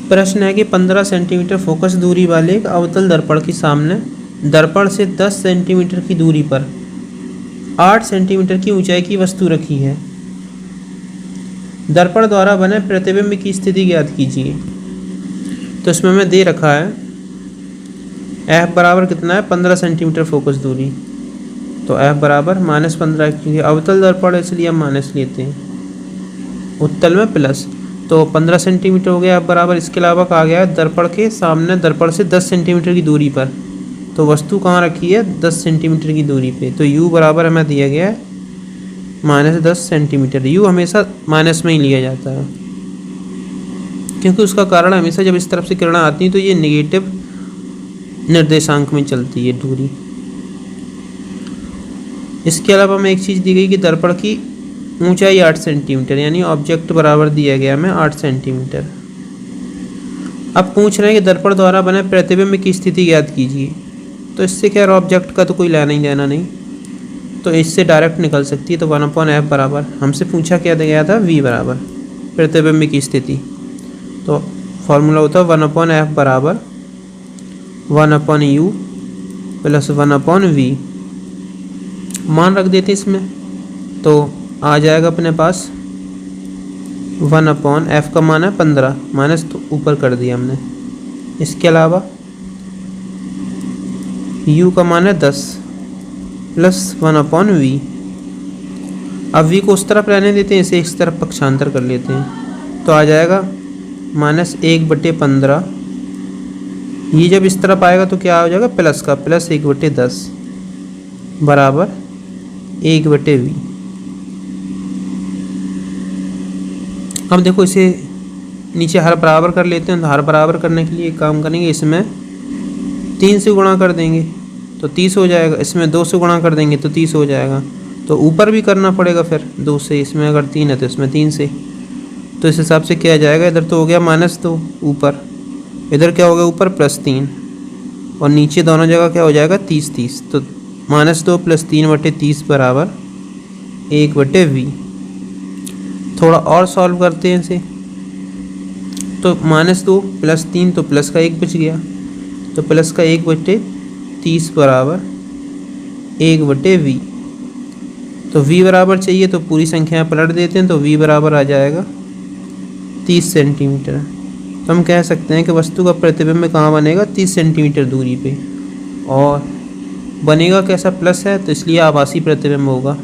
प्रश्न है कि 15 सेंटीमीटर फोकस दूरी वाले एक अवतल दर्पण के सामने दर्पण से 10 सेंटीमीटर की दूरी पर 8 सेंटीमीटर की ऊंचाई की वस्तु रखी है। दर्पण द्वारा बने प्रतिबिंब की स्थिति ज्ञात कीजिए। तो इसमें हमें दे रखा है F बराबर कितना है, 15 सेंटीमीटर फोकस दूरी। तो F बराबर -15, क्योंकि अवतल दर्पण इसलिए हम माइनस लेते हैं, उत्तल में प्लस। तो 15 सेंटीमीटर हो गया F बराबर। इसके अलावा कहा गया है दर्पण के सामने दर्पण से 10 सेंटीमीटर की दूरी पर, तो वस्तु कहाँ रखी है, 10 सेंटीमीटर की दूरी पे। तो U बराबर हमें दिया गया है -10 सेंटीमीटर। U हमेशा माइनस में ही लिया जाता है, क्योंकि उसका कारण हमेशा जब इस तरफ से किरणें आती हैं तो ये नेगेटिव निर्देशांक में चलती है दूरी। इसके अलावा हमें एक चीज़ दी गई कि दर्पण की ऊंचाई 8 सेंटीमीटर, यानी ऑब्जेक्ट बराबर दिया गया हमें 8 सेंटीमीटर। अब पूछ रहे हैं कि दर्पण द्वारा बने प्रतिबिंब की स्थिति ज्ञात कीजिए। तो इससे क्या, ऑब्जेक्ट का तो कोई लेना ही देना नहीं, तो इससे डायरेक्ट निकल सकती है। तो 1/f बराबर, हमसे पूछा क्या दिया गया था, v बराबर प्रतिबिंब की स्थिति। तो फॉर्मूला होता है 1/f बराबर 1/u प्लस 1/v। मान रख देते इसमें, तो आ जाएगा अपने पास 1/f का मान है 15, माइनस तो ऊपर कर दिया हमने। इसके अलावा u का मान है 10 प्लस 1/v। अब v को उस तरफ रहने देते हैं, इसे इस तरफ पक्षांतर कर लेते हैं, तो आ जाएगा -1/15। ये जब इस तरफ आएगा तो क्या हो जाएगा, प्लस का, प्लस 1/10 बराबर 1/v। अब देखो इसे नीचे हर बराबर कर लेते हैं। तो हर बराबर करने के लिए एक काम करेंगे, इसमें 3 से गुणा कर देंगे तो 30 हो जाएगा, इसमें 2 से गुणा कर देंगे तो 30 हो जाएगा। तो ऊपर भी करना पड़ेगा फिर 2 से, इसमें अगर 3 है तो इसमें 3 से। तो इस हिसाब से क्या जाएगा, इधर तो हो गया -2 ऊपर, इधर क्या हो गया ऊपर +3, और नीचे दोनों जगह क्या हो जाएगा 30। तो -2 + 3/30 बराबर 1/v। थोड़ा और सॉल्व करते हैं इसे। तो -2 + 3 तो प्लस का 1 बच गया, तो प्लस का 1/30 बराबर 1/v। तो v बराबर चाहिए तो पूरी संख्या पलट देते हैं, तो v बराबर आ जाएगा 30 सेंटीमीटर। तो हम कह सकते हैं कि वस्तु का प्रतिबिंब कहाँ बनेगा, 30 सेंटीमीटर दूरी पे। और बनेगा कैसा, प्लस है तो इसलिए आभासी प्रतिबिंब होगा।